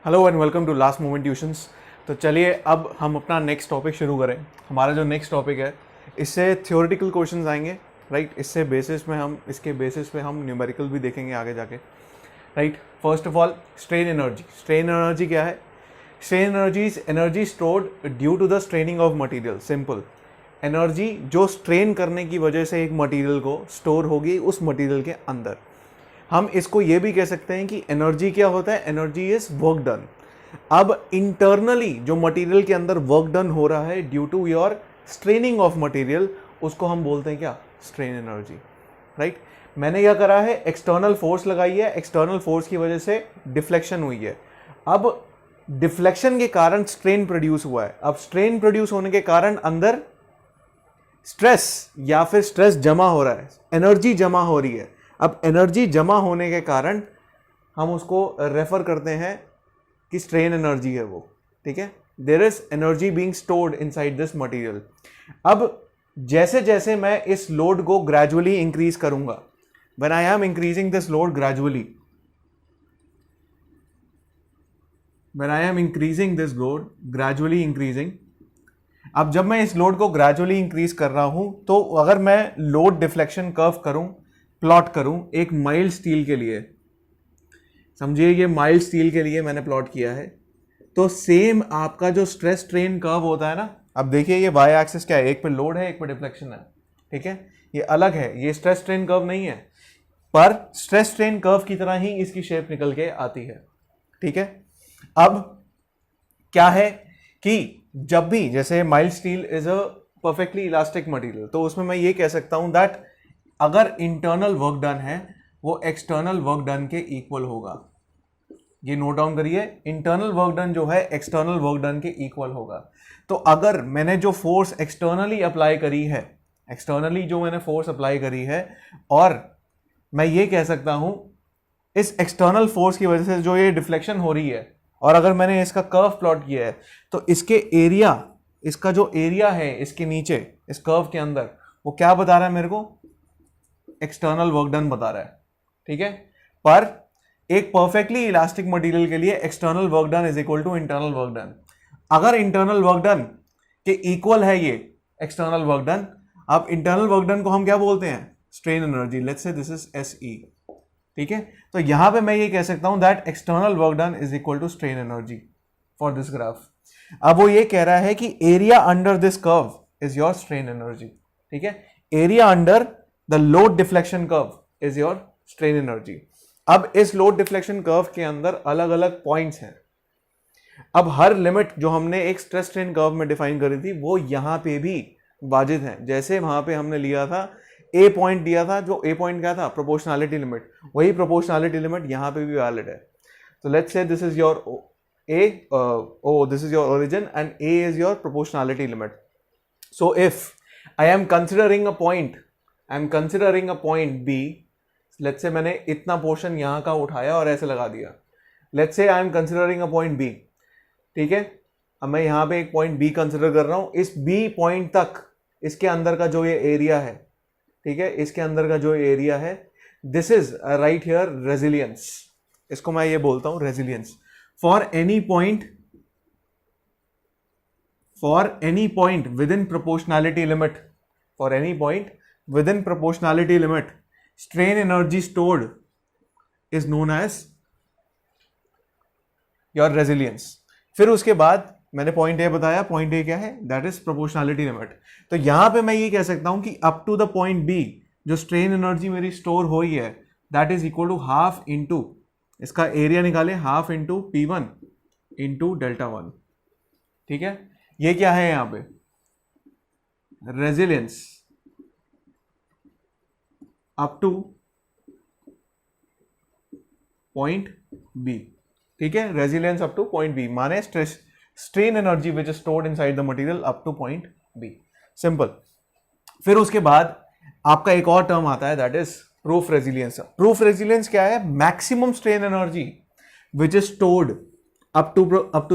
Hello and welcome to Last Moment Tuitions. तो चलिए अब हम अपना नेक्स्ट टॉपिक शुरू करें। हमारा जो नेक्स्ट टॉपिक है इससे थ्योरेटिकल क्वेश्चंस आएंगे, राइट। इसके बेसिस पे हम न्यूमेरिकल भी देखेंगे आगे जाके, right. First of all strain energy. Strain energy क्या है? Strain energy is energy stored due to the straining of material. Simple, energy जो स्ट्रेन करने की वजह से एक मटेरियल को स्टोर होगी उस मटेरियल के अंदर। हम इसको ये भी कह सकते हैं कि एनर्जी क्या होता है? Energy is work done. अब इंटरनली जो मटेरियल के अंदर वर्क डन हो रहा है due to your straining of material, उसको हम बोलते हैं क्या? Strain energy, right. मैंने क्या करा है? एक्सटर्नल फोर्स लगाई है, एक्सटर्नल फोर्स की वजह से डिफ्लेक्शन हुई है। अब डिफ्लेक्शन के कारण स्ट्रेन प्रोड्यूस हुआ है। अब स्ट्रेन प्रोड्यूस होने के कारण अंदर स्ट्रेस या फिर स्ट्रेस जमा हो रहा है, एनर्जी जमा हो रही है। अब एनर्जी जमा होने के कारण हम उसको रेफर करते हैं कि स्ट्रेन एनर्जी है वो, ठीक है। There is energy being stored inside this material. अब जैसे जैसे मैं इस लोड को ग्रेजुअली इंक्रीज करूंगा, when I am increasing this load gradually, when I am increasing this load gradually increasing, अब जब मैं इस लोड को ग्रेजुअली इंक्रीज कर रहा हूं तो अगर मैं लोड डिफ्लेक्शन कर्व करूं, प्लॉट करूं एक माइल्ड स्टील के लिए, समझिए ये माइल्ड स्टील के लिए मैंने प्लॉट किया है, तो सेम आपका जो स्ट्रेस स्ट्रेन कर्व होता है ना, अब देखिए ये वाई एक्सिस क्या है, एक पे लोड है एक पे डिफ्लेक्शन है, ठीक है। ये अलग है, ये स्ट्रेस स्ट्रेन कर्व नहीं है, पर स्ट्रेस स्ट्रेन कर्व की तरह ही इसकी शेप निकल के आती है, ठीक है। अब क्या है कि जब भी जैसे mild steel is a perfectly elastic material, तो उसमें मैं ये कह सकता हूं दैट अगर इंटरनल वर्क डन है वो एक्सटर्नल वर्क डन के इक्वल होगा। ये नोट डाउन करिए, इंटरनल वर्क डन जो है एक्सटर्नल वर्क डन के इक्वल होगा। तो अगर मैंने जो फोर्स एक्सटर्नली अप्लाई करी है, एक्सटर्नली जो मैंने फोर्स अप्लाई करी है, और मैं ये कह सकता हूं इस एक्सटर्नल फोर्स की वजह से जो ये डिफ्लेक्शन हो रही है, और अगर मैंने इसका कर्व प्लॉट किया है तो इसके एरिया, इसका जो एरिया है इसके नीचे इस कर्व के अंदर, वो क्या बता रहा है मेरे को? एक्सटर्नल वर्क डन बता रहा है, ठीक है। पर एक परफेक्टली इलास्टिक मटेरियल के लिए external work done is equal to internal work done. अगर इंटरनल वर्क डन के इक्वल है ये एक्सटर्नल वर्क डन, अब इंटरनल वर्क डन को हम क्या बोलते हैं? Strain energy. Let's say this is SE, ठीक है। तो यहां पे मैं ये कह सकता हूं that external work done is equal to strain energy for this graph. अब वो ये कह रहा है कि area under this curve is your strain energy, ठीक है। Area under the load deflection curve is your strain energy. अब इस लोड डिफ्लेक्शन कर्व के अंदर अलग अलग पॉइंट्स हैं। अब हर लिमिट जो हमने एक स्ट्रेस स्ट्रेन कर्व में डिफाइन करी थी वो यहां पे भी वाजिद है। जैसे वहां पे हमने लिया था ए पॉइंट दिया था, जो ए पॉइंट क्या था? Proportionality limit. वही प्रोपोर्शनैलिटी लिमिट यहां पे भी वैलिड है। तो let's say this is your A, this is your origin and A is your proportionality limit. So if I am considering a point B, let's say मैंने इतना portion यहाँ का उठाया और ऐसे लगा दिया। Let's say I am considering a point B, ठीक है। अब मैं यहाँ पे एक पॉइंट B कंसिडर कर रहा हूँ। इस B पॉइंट तक इसके अंदर का जो ये एरिया है, ठीक है, इसके अंदर का जो एरिया है, this is right here resilience. इसको मैं ये बोलता हूँ resilience. For any point within proportionality limit, strain energy stored is known as your resilience. फिर उसके बाद मैंने पॉइंट ए बताया, पॉइंट ए क्या है? That is proportionality limit. तो यहां पे मैं ये कह सकता हूं कि up to the point B जो स्ट्रेन एनर्जी मेरी स्टोर हुई है that is equal to half into, इसका एरिया निकाले, हाफ इंटू P1 इंटू Δ1, ठीक है। ये क्या है यहां पे? Resilience up to point B, ठीक है। Resilience up to point B माने strain energy which is stored inside the material up to point B. Simple. फिर उसके बाद आपका एक और टर्म आता है that is proof resilience. Proof resilience क्या है? Maximum strain energy which is stored up to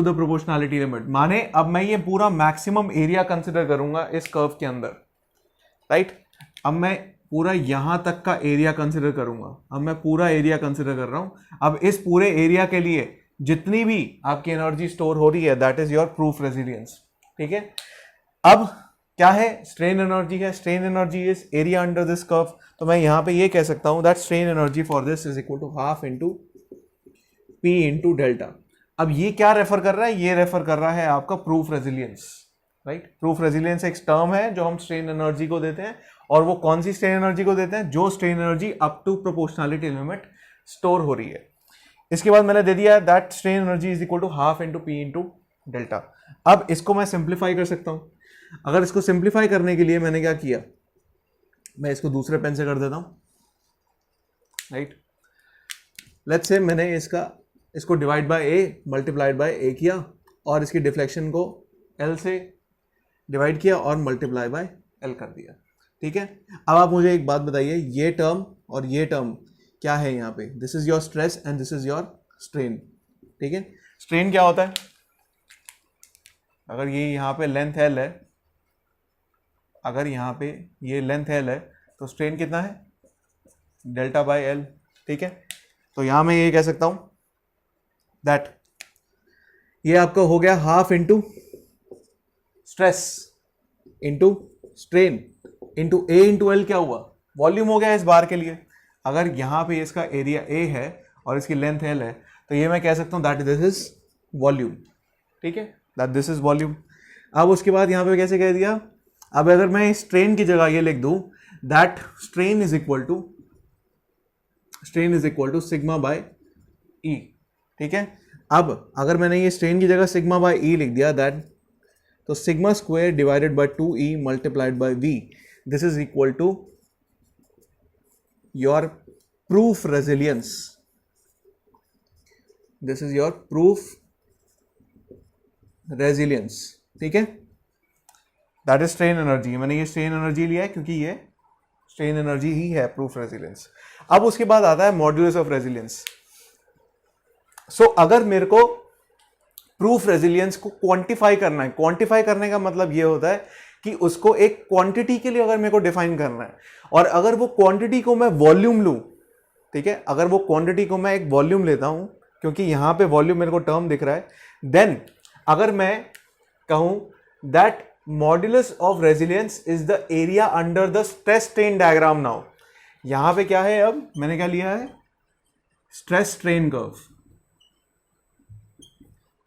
the proportionality limit. माने अब मैं ये पूरा मैक्सिमम एरिया कंसिडर करूंगा इस कर्व के अंदर, राइट। अब मैं पूरा यहां तक का एरिया कंसिडर करूंगा। अब मैं पूरा एरिया कंसिडर कर रहा हूं। अब इस पूरे एरिया के लिए जितनी भी आपकी एनर्जी स्टोर हो रही है that is your proof resilience. ठीक है, अब क्या है, स्ट्रेन एनर्जी है, strain energy is area under this curve. तो मैं यहां पे ये कह सकता हूं that strain energy for this is equal to half into P into delta. अब ये क्या रेफर कर रहा है, ये रेफर कर रहा है आपका proof resilience, right. Proof resilience एक टर्म है जो हम स्ट्रेन एनर्जी को देते हैं, और वो कौन सी स्ट्रेन एनर्जी को देते हैं, जो strain energy up to proportionality limit store हो रही है। इसके बाद मैंने दे दिया that strain energy is equal to half into P into delta. अब इसको मैं सिंप्लीफाई कर सकता हूं। अगर इसको सिंप्लीफाई करने के लिए मैंने क्या किया, मैं इसको दूसरे पेन से कर देता हूं, राइट। लेट्स से मैंने इसको divide by A multiplied by A किया, और इसकी डिफ्लेक्शन को एल से डिवाइड किया और मल्टीप्लाई बाय एल कर दिया। ठीक है, अब आप मुझे एक बात बताइए, ये टर्म और ये टर्म क्या है यहाँ पे, this is your stress and this is your strain. ठीक है, स्ट्रेन क्या होता है, अगर ये यहाँ पे लेंथ एल है, अगर यहाँ पे ये लेंथ एल है तो स्ट्रेन कितना है, डेल्टा बाय एल। ठीक है, तो यहाँ मैं ये कह सकता हूँ दैट ये आपका हो गया half into stress into strain into A into L, क्या हुआ, वॉल्यूम हो गया इस बार के लिए। अगर यहाँ पे इसका एरिया ए है और इसकी लेंथ एल है तो ये मैं कह सकता हूँ दैट दिस इज वॉल्यूम। ठीक है, दैट दिस इज वॉल्यूम। अब उसके बाद यहाँ पे कैसे कह दिया, अब अगर मैं स्ट्रेन की जगह ये लिख दूं that strain is equal to sigma by E. ठीक है, अब अगर मैंने ये स्ट्रेन की जगह सिग्मा बाय ई लिख दिया दैट, तो sigma square divided by 2e multiplied by v, this is equal to your proof resilience. This is your proof resilience. ठीक है, दैट इज स्ट्रेन एनर्जी। मैंने ये स्ट्रेन एनर्जी लिया है क्योंकि ये स्ट्रेन एनर्जी ही है प्रूफ रेजिलियंस। अब उसके बाद आता है मॉड्यूलस ऑफ रेजिलियंस। सो अगर मेरे को प्रूफ रेजिलियंस को क्वांटिफाई करना है, क्वांटिफाई करने का मतलब ये होता है कि उसको एक क्वांटिटी के लिए अगर मेरे को डिफाइन करना है, और अगर वो क्वांटिटी को मैं वॉल्यूम लूं, ठीक है, अगर वो क्वांटिटी को मैं एक वॉल्यूम लेता हूं, क्योंकि यहां पे वॉल्यूम मेरे को टर्म दिख रहा है, देन अगर मैं कहूं that modulus of resilience is the area under the stress strain diagram. Now यहां पे क्या है, अब मैंने क्या लिया है, स्ट्रेस स्ट्रेन कर्व।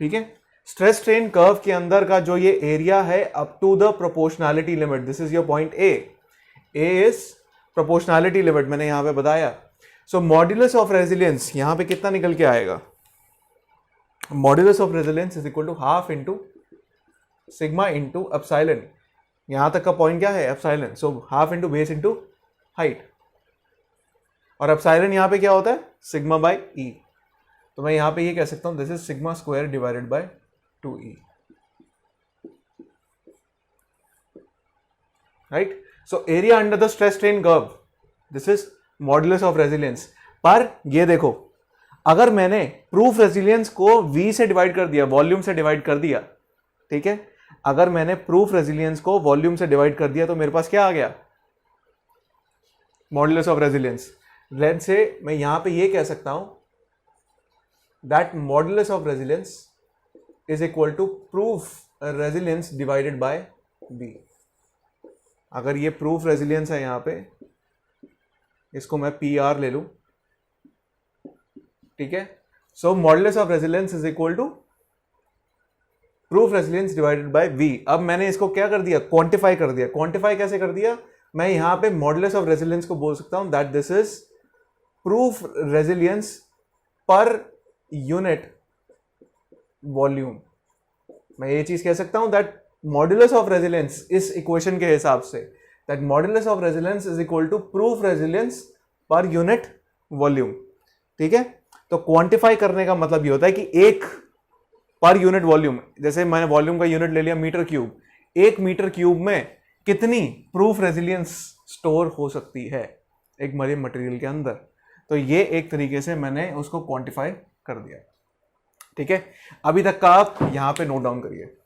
ठीक है, स्ट्रेस स्ट्रेन कर्व के अंदर का जो ये एरिया है up to the proportionality limit, this is your point A is proportionality limit, मैंने यहां पे बताया। सो मॉड्यूलस ऑफ रेजिलियंस यहां पे कितना निकल के आएगा, modulus of resilience is equal to half into sigma into epsilon. यहां तक का पॉइंट क्या है, epsilon. So half into base into height, और एप्सिलॉन यहां पे क्या होता है, सिग्मा बाय ई। तो मैं यहां पे ये कह सकता हूं this is sigma square divided by 2e, right. So area under the stress strain curve, this is modulus of resilience. पर ये देखो, अगर मैंने प्रूफ रेजिलियंस को v से डिवाइड कर दिया, वॉल्यूम से डिवाइड कर दिया, ठीक है, अगर मैंने प्रूफ रेजिलियंस को वॉल्यूम से डिवाइड कर दिया तो मेरे पास क्या आ गया, modulus of resilience. Let's say मैं यहां पे ये कह सकता हूं that modulus of resilience is equal to proof resilience divided by b। अगर ये प्रूफ रेजिलियंस है, यहां पे इसको मैं PR ले लूं, ठीक है। So modulus of resilience is equal to proof resilience divided by v। अब मैंने इसको क्या कर दिया, क्वांटिफाई कर दिया। क्वांटिफाई कैसे कर दिया, मैं यहां पे मॉड्यूलस ऑफ रेजिलियंस को बोल सकता हूं that this is proof resilience per unit volume. मैं ये चीज कह सकता हूं दैट मॉड्यूलस ऑफ रेजिलियंस इस इक्वेशन के हिसाब से, that modulus of resilience is equal to proof resilience per unit volume. ठीक है, तो क्वांटिफाई करने का मतलब ये होता है कि एक पर यूनिट वॉल्यूम, जैसे मैंने वॉल्यूम का यूनिट ले लिया मीटर क्यूब, 1 मीटर क्यूब में कितनी प्रूफ रेजिलियंस स्टोर हो सकती है एक मरे मटेरियल के अंदर। तो ये एक तरीके से मैंने उसको क्वांटिफाई कर दिया। ठीक है, अभी तक का आप यहां पे नोट डाउन करिए।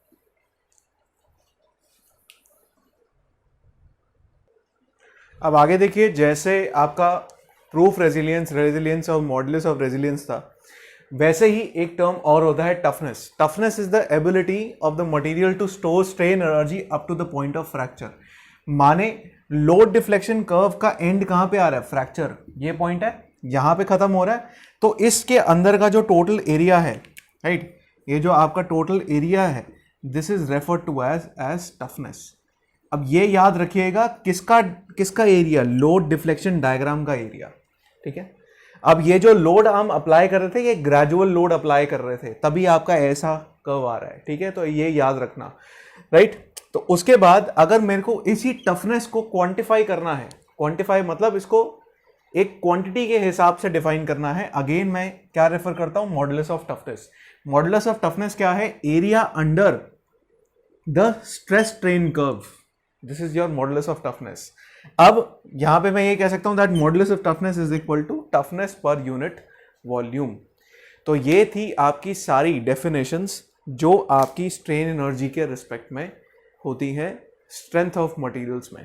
अब आगे देखिए, जैसे आपका प्रूफ रेजिलियंस, रेजिलियंस और मॉड्यूलस ऑफ रेजिलियंस था, वैसे ही एक टर्म और होता है toughness. Toughness is the ability of the material to store strain energy up to the point of fracture. माने लोड डिफ्लेक्शन कर्व का एंड कहां पे आ रहा है? फ्रैक्चर. ये पॉइंट है, यहां पे खत्म हो रहा है. तो इसके अंदर का जो टोटल एरिया है, राइट, ये जो आपका टोटल एरिया है, this is refer to as toughness. अब ये याद रखिएगा, किसका एरिया? लोड डिफ्लेक्शन डायग्राम का एरिया. ठीक है. अब ये जो लोड हम अप्लाई कर रहे थे, ये ग्रेजुअल लोड अप्लाई कर रहे थे, तभी आपका ऐसा कर्व आ रहा है. ठीक है, तो ये याद रखना, राइट. तो उसके बाद अगर मेरे को इसी टफनेस को क्वांटिफाई करना है, क्वांटिफाई मतलब इसको एक क्वांटिटी के हिसाब से डिफाइन करना है, अगेन मैं क्या रेफर करता हूं? Modulus of toughness. Modulus of toughness क्या है? Area under the stress strain curve. This is your modulus of toughness. अब यहां पे मैं ये कह सकता हूं that modulus of toughness is equal to toughness per unit volume. तो ये थी आपकी सारी डेफिनेशंस जो आपकी स्ट्रेन एनर्जी के रिस्पेक्ट में होती हैं स्ट्रेंथ ऑफ मटेरियल्स में,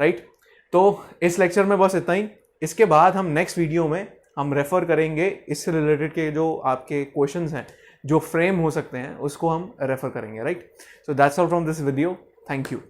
राइट. तो इस लेक्चर में बस इतना ही. इसके बाद हम नेक्स्ट वीडियो में हम रेफर करेंगे इससे रिलेटेड के जो आपके क्वेश्चंस हैं जो फ्रेम हो सकते हैं, उसको हम रेफर करेंगे, right. So that's all from this video. Thank you.